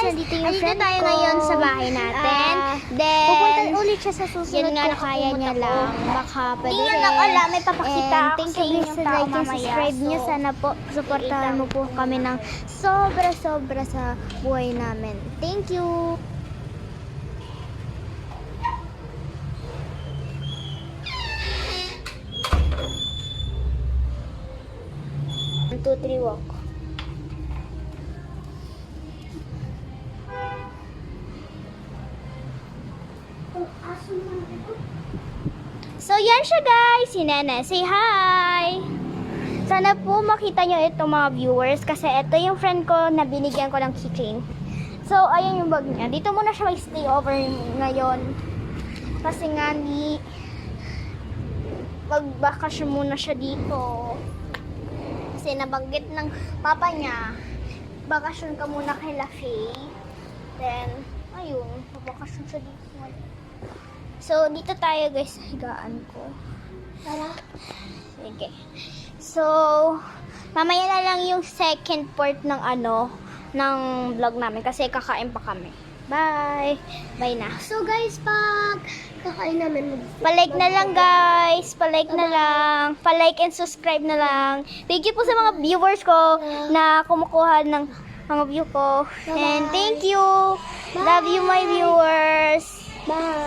nandito yung andito friend tayo ko. ngayon sa bahay natin. Then, Pupunta ulit siya sa susunod yun nga, kung nakaya pumunta niya po. lang. Baka pwede Hindi rin. lang alam, may papakita And ako thank sa you inyong guys sa tao like and mamaya. subscribe nyo. So, Sana po, supportahan mo po kami ng sobra-sobra sa buhay namin. Thank you! 1, 2, 3, walk. So, yan siya guys. Si Nene. Say hi! Sana po makita nyo itong mga viewers kasi ito yung friend ko na binigyan ko ng keychain. So, ayan yung bag niya. Dito muna siya mag-stay over ngayon. Kasi nga magbakasyon muna siya dito. Kasi nabanggit ng papa niya, bakasyon ka muna kay La Faye. Then, ayun, magbakasyon siya dito. So, dito tayo guys sa higaan ko. Tara. Sige. So, mamaya na lang yung second part ng ng vlog namin kasi kakain pa kami. Bye! Bye na. So guys, pag kakain namin, Palike na lang guys. Palike na lang. Palike and subscribe na lang. Thank you po sa mga viewers ko na kumukuha ng mga view ko. And thank you. Love you my viewers. bye!